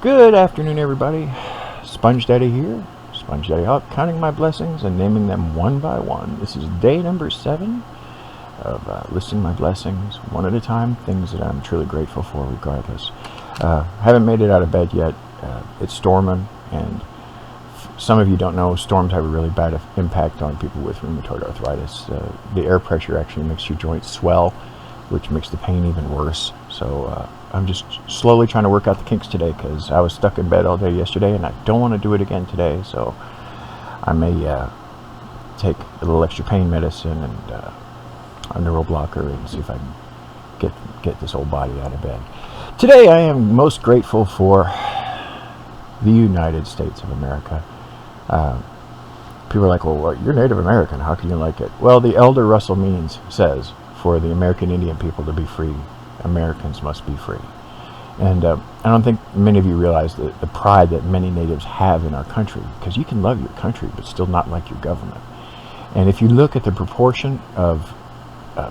Good afternoon, everybody. Sponge Daddy here. Sponge Daddy Hawk, counting my blessings and naming them one by one. This is day number 7 of listing my blessings one at a time, things that I'm truly grateful for regardless. Haven't made it out of bed yet. It's storming, and some of you don't know, storms have a really bad impact on people with rheumatoid arthritis. The air pressure actually makes your joints swell, which makes the pain even worse. So I'm just slowly trying to work out the kinks today, because I was stuck in bed all day yesterday and I don't want to do it again today. So I may take a little extra pain medicine and a neural blocker and see if I can get this old body out of bed. Today I am most grateful for the United States of America. People are like, well, you're Native American, how can you like it? Well, the elder Russell Means says, for the American Indian people to be free, Americans must be free. And I don't think many of you realize the pride that many natives have in our country, because you can love your country but still not like your government. And if you look at the proportion of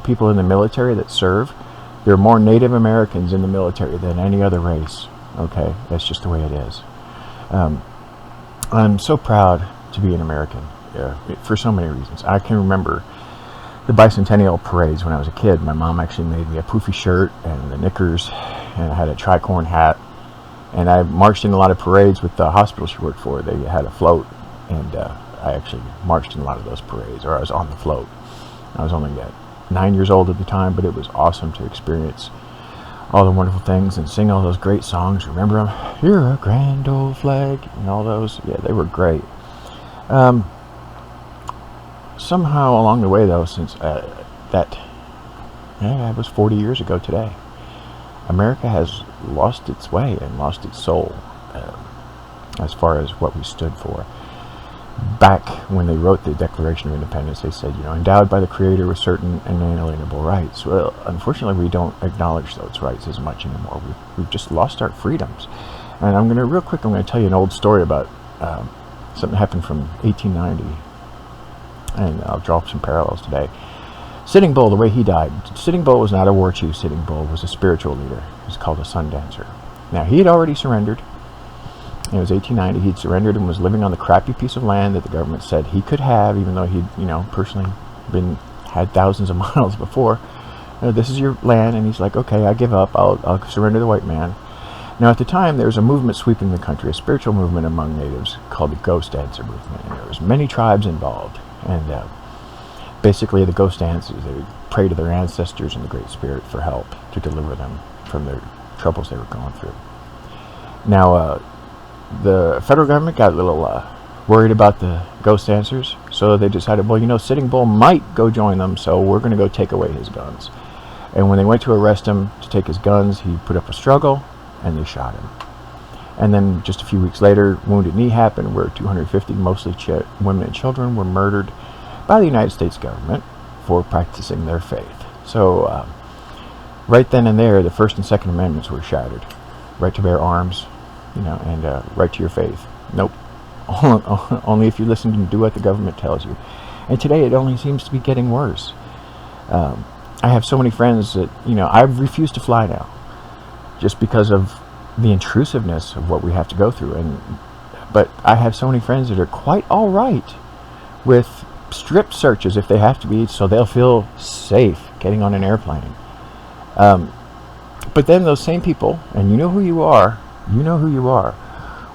people in the military that serve, there are more Native Americans in the military than any other race. Okay, that's just the way it is. I'm so proud to be an American, for so many reasons. I can remember the bicentennial parades when I was a kid. My mom actually made me a poofy shirt and the knickers, and I had a tricorn hat, and I marched in a lot of parades with the hospital she worked for. They had a float, and I actually marched in a lot of those parades, or I was on the float. I was only 9 years old at the time, but it was awesome to experience all the wonderful things and sing all those great songs. Remember them? You're a grand old flag, and all those. Yeah, they were great. Somehow along the way, though, since that was 40 years ago today, America has lost its way and lost its soul as far as what we stood for. Back when they wrote the Declaration of Independence, they said, endowed by the Creator with certain inalienable rights. Well, unfortunately, we don't acknowledge those rights as much anymore. We've just lost our freedoms. And I'm going to tell you an old story about something that happened from 1890. And I'll draw some parallels today. Sitting Bull, the way he died. Sitting Bull was not a war chief. Sitting Bull was a spiritual leader. He was called a sun dancer. Now, he had already surrendered. It was 1890. He'd surrendered and was living on the crappy piece of land that the government said he could have, even though he'd, personally had thousands of miles before. This is your land, and he's like, okay, I give up. I'll surrender to the white man. Now, at the time, there was a movement sweeping the country, a spiritual movement among natives called the Ghost Dancer movement, and there was many tribes involved. And basically, the ghost dancers, they would pray to their ancestors and the Great Spirit for help to deliver them from their troubles they were going through. Now, the federal government got a little worried about the ghost dancers, so they decided, well, Sitting Bull might go join them, so we're going to go take away his guns. And when they went to arrest him to take his guns, he put up a struggle, and they shot him. And then just a few weeks later, Wounded Knee happened, where 250, mostly women and children, were murdered by the United States government for practicing their faith. So right then and there, the First and Second Amendments were shattered. Right to bear arms, and right to your faith. Nope. Only if you listen and do what the government tells you. And today, it only seems to be getting worse. I have so many friends that, I've refused to fly now, just because of the intrusiveness of what we have to go through. But I have so many friends that are quite all right with strip searches if they have to be, so they'll feel safe getting on an airplane. But then those same people, and you know who you are,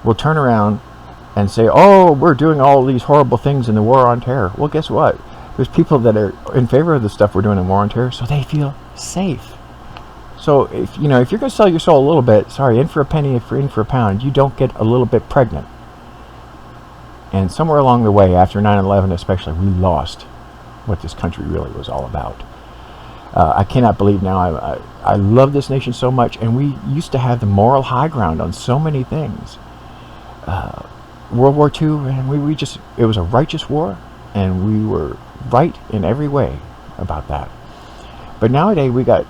will turn around and say, oh, we're doing all these horrible things in the war on terror. Well, guess what? There's people that are in favor of the stuff we're doing in war on terror, so they feel safe. So if you're going to sell your soul a little bit, sorry, in for a penny, in for a pound, you don't get a little bit pregnant. And somewhere along the way, after 9/11 especially, we lost what this country really was all about. I cannot believe now, I love this nation so much, and we used to have the moral high ground on so many things. World War II, and it was a righteous war, and we were right in every way about that. But nowadays, we got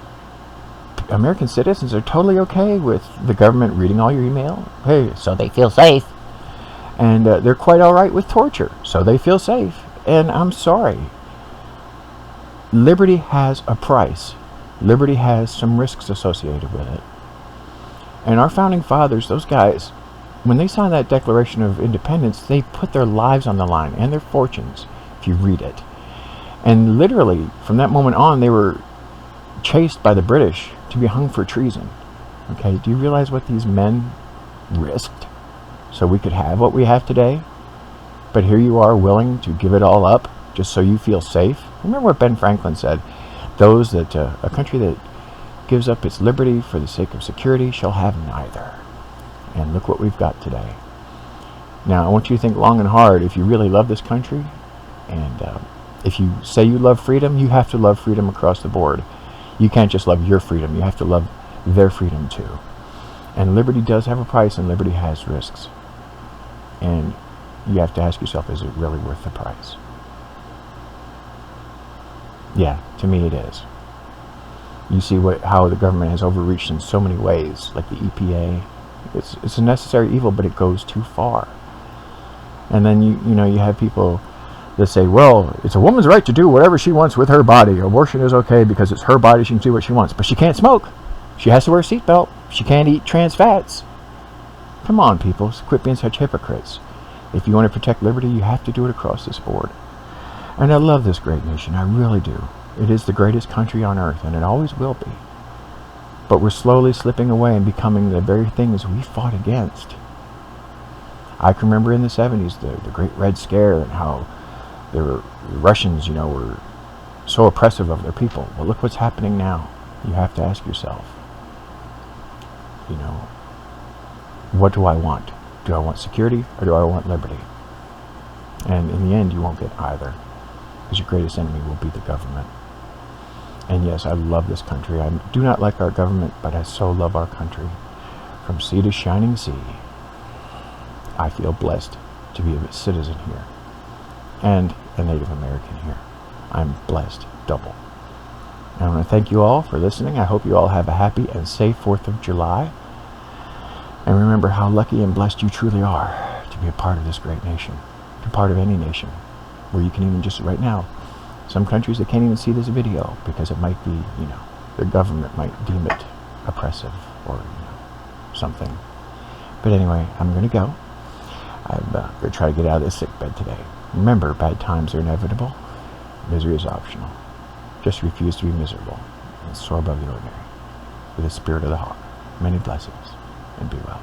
American citizens are totally okay with the government reading all your email. Hey, so they feel safe. And they're quite all right with torture, so they feel safe. And I'm sorry. Liberty has a price. Liberty has some risks associated with it. And our founding fathers, those guys, When they signed that Declaration of Independence, they put their lives on the line and their fortunes, if you read it. And literally, from that moment on, they were chased by the British to be hung for treason. Okay, do you realize what these men risked so we could have what we have today? But here you are willing to give it all up just so you feel safe. Remember what Ben Franklin said, those that a country that gives up its liberty for the sake of security shall have neither. And look what we've got today. Now, I want you to think long and hard if you really love this country, and if you say you love freedom, you have to love freedom across the board. You can't just love your freedom, you have to love their freedom too. And liberty does have a price, and liberty has risks. And you have to ask yourself, is it really worth the price? Yeah, to me it is. You see how the government has overreached in so many ways, like the EPA. It's a necessary evil, but it goes too far. And then you have people that say, well, it's a woman's right to do whatever she wants with her body. Abortion is okay because it's her body, she can do what she wants. But she can't smoke. She has to wear a seatbelt. She can't eat trans fats. Come on, people, quit being such hypocrites. If you want to protect liberty, you have to do it across this board. And I love this great nation, I really do. It is the greatest country on earth, and it always will be. But we're slowly slipping away and becoming the very things we fought against. I can remember in the 70s, the Great Red Scare, and how the Russians, were so oppressive of their people. Well, look what's happening now. You have to ask yourself, what do I want? Do I want security or do I want liberty? And in the end, you won't get either, because your greatest enemy will be the government. And yes, I love this country. I do not like our government, but I so love our country. From sea to shining sea, I feel blessed to be a citizen here and a Native American here. I'm blessed double. And I want to thank you all for listening. I hope you all have a happy and safe 4th of July. And remember how lucky and blessed you truly are to be a part of this great nation, to be part of any nation, where you can even just right now, some countries that can't even see this video because it might be, their government might deem it oppressive or something. But anyway, I'm going to go. I'm going to try to get out of this sick bed today. Remember, bad times are inevitable. Misery is optional. Just refuse to be miserable and soar above the ordinary with the spirit of the hawk. Many blessings, and be well.